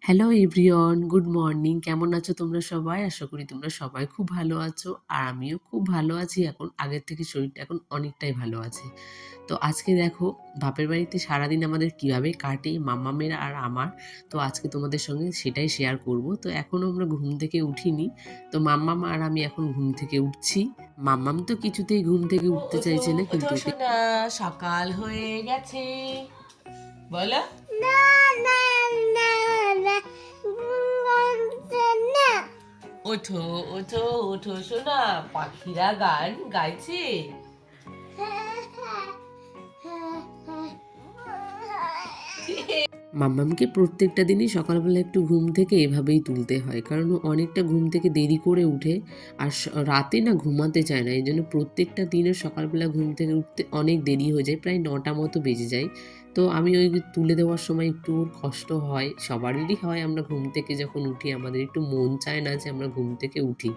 Hello everyone, good morning. কেমন আছো তোমরা সবাই? আশা করি তোমরা সবাই খুব ভালো আছো। আর আমিও খুব ভালো আছি এখন। আগের থেকে শরীরটা এখন অনেকটাই ভালো আছে। তো আজকে দেখো বাপের বাড়িতে সারাদিন আমাদের কিভাবে কাটে মাম্মামের আর আমার। তো আজকে তোমাদের সঙ্গে সেটাই শেয়ার করব। তো এখনো আমরা ঘুম থেকে উঠিনি। তো মাম্মাম আর আমি এখন ঘুম থেকে উঠছি। মাম্মাম তো কিছুতেই ঘুম থেকে উঠতে ওঠো চাইছে না ওঠো কিন্তু ওকে সোনা, সকাল হয়ে গেছে। বলো। না না না না বলছে না। ওঠো ওঠো ওঠো সোনা, পাখিরা গান গাইছে। মাম্মামকে প্রত্যেকটা দিনই সকালবেলা একটু ঘুম থেকে এভাবেই তুলতে হয়, কারণ ও অনেকটা ঘুম থেকে দেরি করে উঠে আর রাতে না ঘুমাতে চায় না। এই জন্য প্রত্যেকটা দিনের সকালবেলা ঘুম থেকে উঠতে অনেক দেরি হয়ে যায়, প্রায় 9টা মতো বেজে যায়। তো আমি ওই তুলে দেওয়ার সময় একটু ওর কষ্ট হয়, সবারই হয়। আমরা ঘুম থেকে যখন উঠি আমাদের একটু মন চায় না যে আমরা ঘুম থেকে উঠি।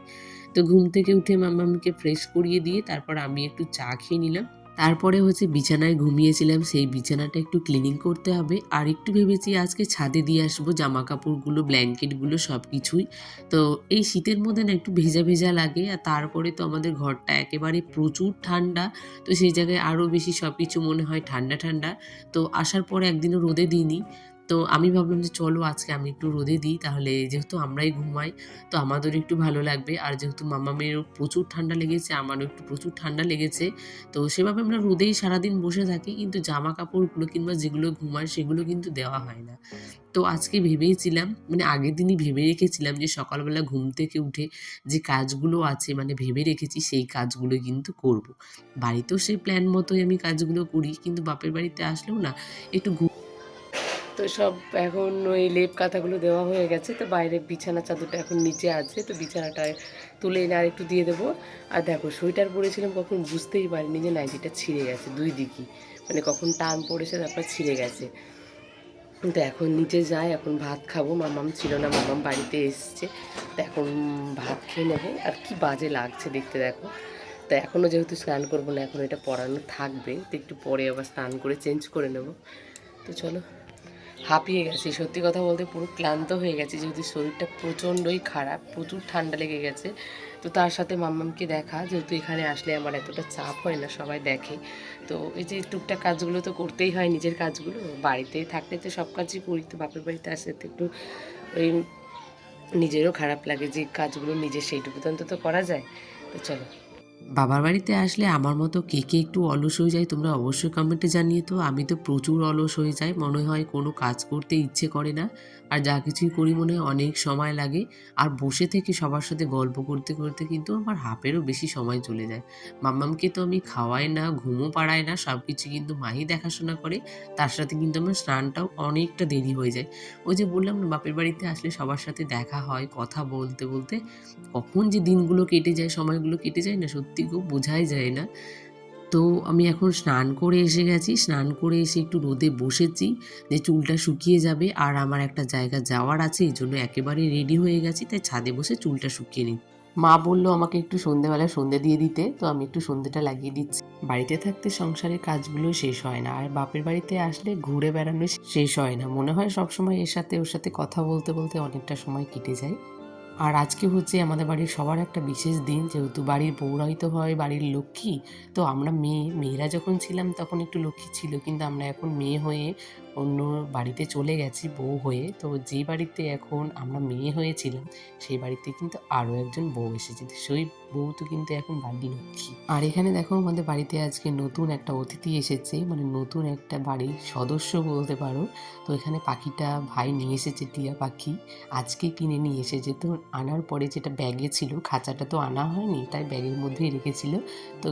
তো ঘুম থেকে উঠে মাম্মামকে ফ্রেশ করিয়ে দিয়ে তারপর আমি একটু চা খেয়ে নিলাম। তারপরে হচ্ছে বিছানায় ঘুমিয়েছিলাম, সেই বিছানাটা একটু ক্লিনিং করতে হবে। আর একটু ভেবেছি আজকে ছাদে দিয়ে আসবো জামাকাপড়গুলো, ব্ল্যাঙ্কেটগুলো সব কিছুই। তো এই শীতের মধ্যে না একটু ভেজা, ভেজা লাগে। আর তারপরে তো আমাদের ঘরটা একেবারে প্রচুর ঠান্ডা। তো সেই জায়গায় আরও বেশি সবকিছু মনে হয় ঠান্ডা, ঠান্ডা। তো আসার পরে একদিনও রোদে দিইনি। তো আমি ভাবলাম যে চলো আজকে আমি একটু রোদে দিই, তাহলে যেহেতু আমরাই ঘুমাই তো আমাদেরও একটু ভালো লাগবে। আর যেহেতু মাম্মামেরও প্রচুর ঠান্ডা লেগেছে, আমারও একটু প্রচুর ঠান্ডা লেগেছে। তো সেভাবে আমরা রোদেই সারাদিন বসে থাকি, কিন্তু জামা কাপড়গুলো কিংবা যেগুলো ঘুমায় সেগুলো কিন্তু দেওয়া হয় না। তো আজকে ভেবেইছিলাম, মানে আগের দিনই ভেবে রেখেছিলাম যে সকালবেলা ঘুম থেকে উঠে যে কাজগুলো আছে, মানে ভেবে রেখেছি সেই কাজগুলো কিন্তু করব। বাড়িতেও সেই প্ল্যান মতোই আমি কাজগুলো করি, কিন্তু বাপের বাড়িতে আসলেও না একটু তো সব এখন ওই লেপ কাঁথাগুলো দেওয়া হয়ে গেছে, তো বাইরে বিছানা চাদরটা এখন নিচে আছে, তো বিছানাটা তুলে এনে আর একটু দিয়ে দেবো। আর দেখো সোয়েটার পরেছিলাম, কখন বুঝতেই পারিনি যে নাইটিটা ছিঁড়ে গেছে দুই দিকই, মানে কখন টান পড়েছে তারপর ছিঁড়ে গেছে। তো এখন নিচে যাই, এখন ভাত খাবো। মামাম ছিল না, মামাম বাড়িতে এসছে। তো এখন ভাত খেয়ে নেবো। আর কি বাজে লাগছে দেখতে দেখো। তো এখনও যেহেতু স্নান করবো না, এখন এটা পরানো থাকবে, তো একটু পরে আবার স্নান করে চেঞ্জ করে নেব। তো চলো, হাঁপিয়ে গেছি সত্যি কথা বলতে, পুরো ক্লান্ত হয়ে গেছি, যেহেতু শরীরটা প্রচণ্ডই খারাপ, প্রচুর ঠান্ডা লেগে গেছে। তো তার সাথে মাম্মামকে দেখা, যেহেতু এখানে আসলে আমার এতটা চাপ হয় না, সবাই দেখে। তো এই যে টুকটাক কাজগুলো তো করতেই হয়, নিজের কাজগুলো। বাড়িতে থাকলে তো সব কাজই করি, তো বাপের বাড়িতে আসলে তো একটু ওই নিজেরও খারাপ লাগে যে কাজগুলো নিজের সেইটুকু তো অন্তত করা যায়। তো চলো। বাবার বাড়িতে আসলে আমার মতো কে, কে একটু অলস হয়ে যায় তোমরা অবশ্যই কমেন্টে জানিয়ে তো। আমি তো প্রচুর অলস হয়ে যাই। মনে হয় কোনো কাজ করতে ইচ্ছে করে না। আর যা কিছুই করি মনে হয় অনেক সময় লাগে। আর বসে থেকে সবার সাথে গল্প করতে, করতে কিন্তু আমার হাফেরও বেশি সময় চলে যায়। মাম্মামকে তো আমি খাওয়াই না, ঘুমও পাড়াই না। সবকিছু কিন্তু মাই দেখাশোনা করে। তার সাথে কিন্তু আমার স্নানটাও অনেকটা দেরি হয়ে যায়। ওই যে বললাম না বাপের বাড়িতে আসলে সবার সাথে দেখা হয়, কথা বলতে, বলতে কখন যে দিনগুলো কেটে যায়, সময়গুলো কেটে যায় না সত্যি গো বোঝাই যায় না। তো আমি এখন স্নান করে এসে গেছি। স্নান করে এসে একটু রোদে বসেছি যে চুলটা শুকিয়ে যাবে। আর আমার একটা জায়গা যাওয়ার আছে, এইজন্য একেবারে রেডি হয়ে গেছি। তাই ছাদে বসে চুলটা শুকিয়ে নিই। মা বলল আমাকে একটু সন্ধ্যেবেলা সন্ধ্যে দিয়ে দিতে, তো আমি একটু সন্ধ্যেটা লাগিয়ে দিচ্ছি। বাড়িতে থাকতে সংসারের কাজগুলো শেষ হয় না, আর বাপের বাড়িতে আসলে ঘুরে বেড়ানো শেষ হয় না। মনে হয় সবসময় এর সাথে ওর সাথে কথা বলতে, বলতে অনেকটা সময় কেটে যায়। আর আজকে হচ্ছে আমাদের বাড়ির সবার একটা বিশেষ দিন, যেহেতু বাড়ির বউরাই তো হয় বাড়ির লক্ষ্মী। তো আমরা মেয়েরা যখন ছিলাম তখন একটু লক্ষ্মী ছিল, কিন্তু আমরা এখন মেয়ে হয়ে অন্য বাড়িতে চলে গেছি বউ হয়ে। তো যে বাড়িতে এখন আমরা মেয়ে হয়েছিলাম সেই বাড়িতে কিন্তু আরও একজন বউ এসেছে, তো সেই বউ তো কিন্তু এখন বাড়ির লক্ষ্মী। আর এখানে দেখো আমাদের বাড়িতে আজকে নতুন একটা অতিথি এসেছে, মানে নতুন একটা বাড়ির সদস্য বলতে পারো। তো এখানে পাখিটা ভাই নিয়ে এসেছে, টিয়া পাখি। আজকে কিনে নিয়ে এসেছে। তো আনার পরে যেটা ব্যাগে ছিল, খাঁচাটা তো আনা হয়নি, তাই ব্যাগের মধ্যেই রেখেছিল। তো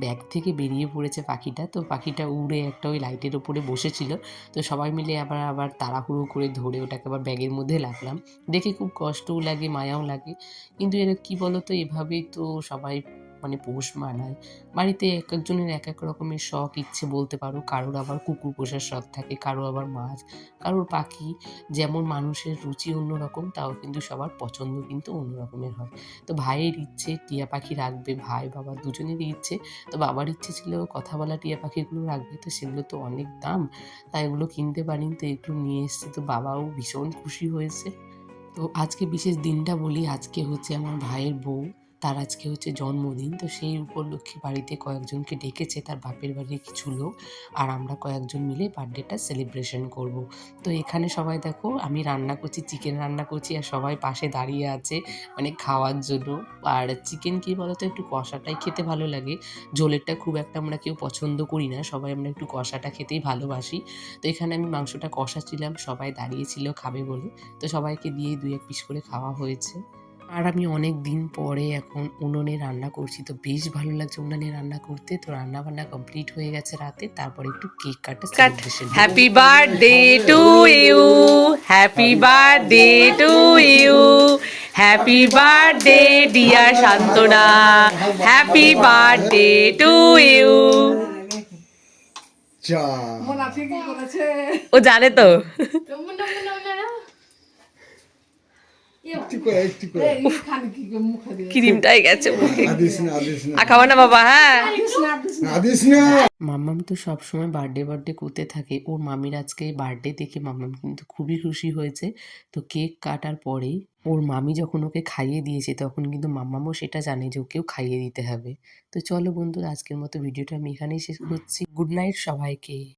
ব্যাগ থেকে বেরিয়ে পড়েছে পাখিটা। তো পাখিটা উড়ে একটা ওই লাইটের ওপরে বসেছিল। তো সবাই মিলে আবার আবার তাড়াহুড়ো করে ধরে ওটাকে আবার ব্যাগের মধ্যে রাখলাম। দেখে খুব কষ্টও লাগে, মায়াও লাগে। কিন্তু এরা কী বলো তো, এভাবেই তো সবাই মানে পোষ মানায়। বাড়িতে এক একজনের এক এক রকমের শখ ইচ্ছে বলতে পারো। কারোর আবার কুকুর পোষার শখ থাকে, কারো আবার মাছ, কারোর পাখি। যেমন মানুষের রুচি অন্যরকম, তাও কিন্তু সবার পছন্দ কিন্তু অন্য রকমের হয়। তো ভাইয়ের ইচ্ছে টিয়া পাখি রাখবে, ভাই বাবা দুজনেরই ইচ্ছে। তো বাবার ইচ্ছে ছিল কথা বলা টিয়া পাখিগুলো রাখবে, তো সেগুলো তো অনেক দাম, তাই এগুলো কিনতে পারিনি, তো এগুলো নিয়ে এসছে। তো বাবাও ভীষণ খুশি হয়েছে। তো আজকে বিশেষ দিনটা বলি, আজকে হচ্ছে আমার ভাইয়ের বউ, তার আজকে হচ্ছে জন্মদিন। তো সেই উপলক্ষে বাড়িতে কয়েকজনকে ডেকেছে, তার বাপের বাড়ির কিছু লোক, আর আমরা কয়েকজন মিলে বার্থডেটা সেলিব্রেশন করব। তো এখানে সবাই দেখো আমি রান্না করছি, চিকেন রান্না করছি, আর সবাই পাশে দাঁড়িয়ে আছে মানে খাওয়ার জন্য। আর চিকেন কি বলতো, একটু কষাটাই খেতে ভালো লাগে, ঝোলেরটা খুব একটা আমরা কেউ পছন্দ করি না, সবাই আমরা একটু কষাটা খেতেই ভালোবাসি। তো এখানে আমি মাংসটা কষাচ্ছিলাম, সবাই দাঁড়িয়েছিল খাবে বলে। তো সবাইকে দিয়ে ২-১ পিস করে খাওয়া হয়েছে। আর আমি অনেক দিন পরে এখন উনুনে রান্না করছি, তো বেশ ভালো লাগছে উনুনে রান্না করতে। তো রান্না-বান্না কমপ্লিট হয়ে গেছে রাতে, তারপরে একটু কেক কাটা celebration. Happy birthday to you, happy birthday to you, happy birthday dear Shantana, happy birthday to you. যা ও জানে তো। একটু করে ক্রিমটাই গেছে মুখে। আদিস না আর খাওয়া না বাবা, হ্যাঁ। আদিস না। মাম্মাম তো সবসময় বার্থডে করতে থাকে। ওর মামির আজকে বার্থডে দেখে মাম্মাম কিন্তু খুবই খুশি হয়েছে। তো কেক কাটার পরেই ওর মামি যখন ওকে খাইয়ে দিয়েছে, তখন কিন্তু মাম্মামও সেটা জানে যে ওকেও খাইয়ে দিতে হবে। তো চলো বন্ধুরা, আজকের মতো ভিডিওটা আমি এখানেই শেষ করছি। গুড নাইট সবাইকে।